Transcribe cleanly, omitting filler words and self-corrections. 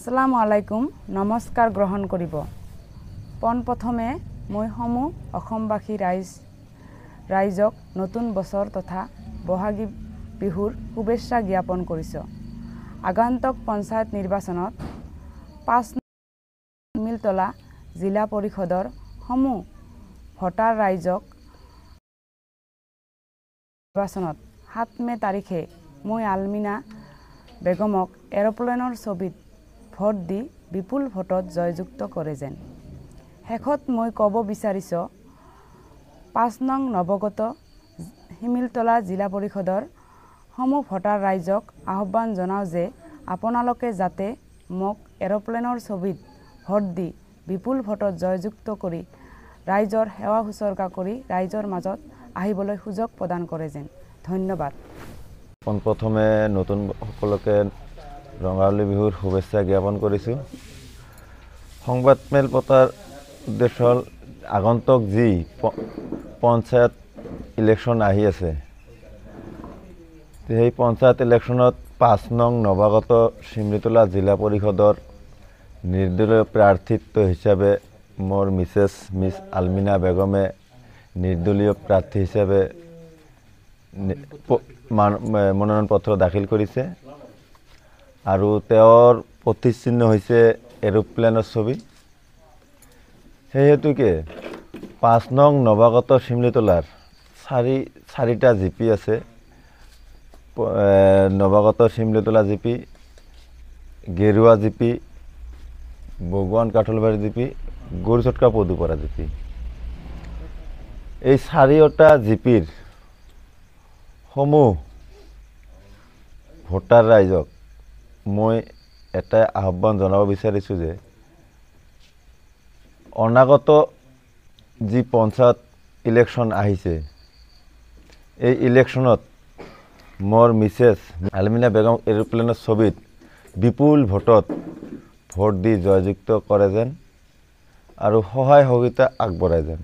আসসালামু আলাইকুম নমস্কাৰ গ্ৰহণ কৰিব পোনপ্ৰথমে মই সমূহ অসমবাসী ৰাইজক নতুন বছৰ তথা বহাগী বিহুৰ শুভেচ্ছা জ্ঞাপন কৰিছোঁ আগন্তুক পঞ্চায়ত নিৰ্বাচনত 5 শিমিলতলা জিলা পৰিষদৰ সমূহ ভোটাৰ ৰাইজক নিৰ্বাচনত 7 মে তাৰিখে মই আলমিনা বেগমক এৰোপ্লেনৰ ছবিত ভোট দি বিপুল ভোটত জয়যুক্ত কৰে যেন শেষত মই ক'ব বিচাৰিছোঁ 5 নং নৱগত শিমিলতলা জিলা পৰিষদৰ সমূহ ভোটাৰ ৰাইজক আহ্বান জনাও যে আপোনালোকে যাতে মোক এৰোপ্লেনৰ ছবিত ভোট দি বিপুল ভোটত জয়যুক্ত কৰি ৰাইজৰ সেৱা শুশ্ৰূষা কৰি ৰাইজৰ মাজত আহিবলৈ সুযোগ প্ৰদান কৰে যেন ধন্যবাদ পোনপ্ৰথমে নতুন সকলোকে ৰঙালী বিহুৰ শুভেচ্ছা জ্ঞাপন কৰিছোঁ সংবাদ মেল পতাৰ উদ্দেশ্য হ'ল আগন্তুক যি পঞ্চায়ত ইলেকশ্যন আহি আছে সেই পঞ্চায়ত ইলেকশ্যনত 5 নং নৱাগত শিমিলতলা জিলা পৰিষদৰ নিৰ্দলীয় প্ৰাৰ্থীত্ব হিচাপে মোৰ মিছেছ মিছ আলমিনা বেগমে নিৰ্দলীয় প্ৰাৰ্থী হিচাপে মনোনয়ন পত্ৰ দাখিল কৰিছে আৰু তেওঁৰ প্ৰতিচিহ্ন হৈছে এৰোপ্লেনৰ ছবি সেই হেতুকে 5 নং নৱাগত শিমিলতলাৰ চাৰিটা জিপি আছে নৱাগত শিমিলতলা জিপি গেৰুৱা জিপি বগুৱান কাঠলবাৰী জিপি গৰুচটকা পদুপৰা জিপি এই চাৰিওটা জিপিৰ সমূহ ভোটাৰ ৰাইজক মই এটা আহ্বান জনাব বিচাৰিছোঁ যে অনাগত যি পঞ্চায়ত ইলেকশ্যন আহিছে এই ইলেকশ্যনত মোৰ মিছেছ আলমিনা বেগম এৰোপ্লেনৰ ছবিত বিপুল ভোটত ভোট দি জয়যুক্ত কৰে যেন আৰু সহায় সহযোগিতা আগবঢ়ায় যেন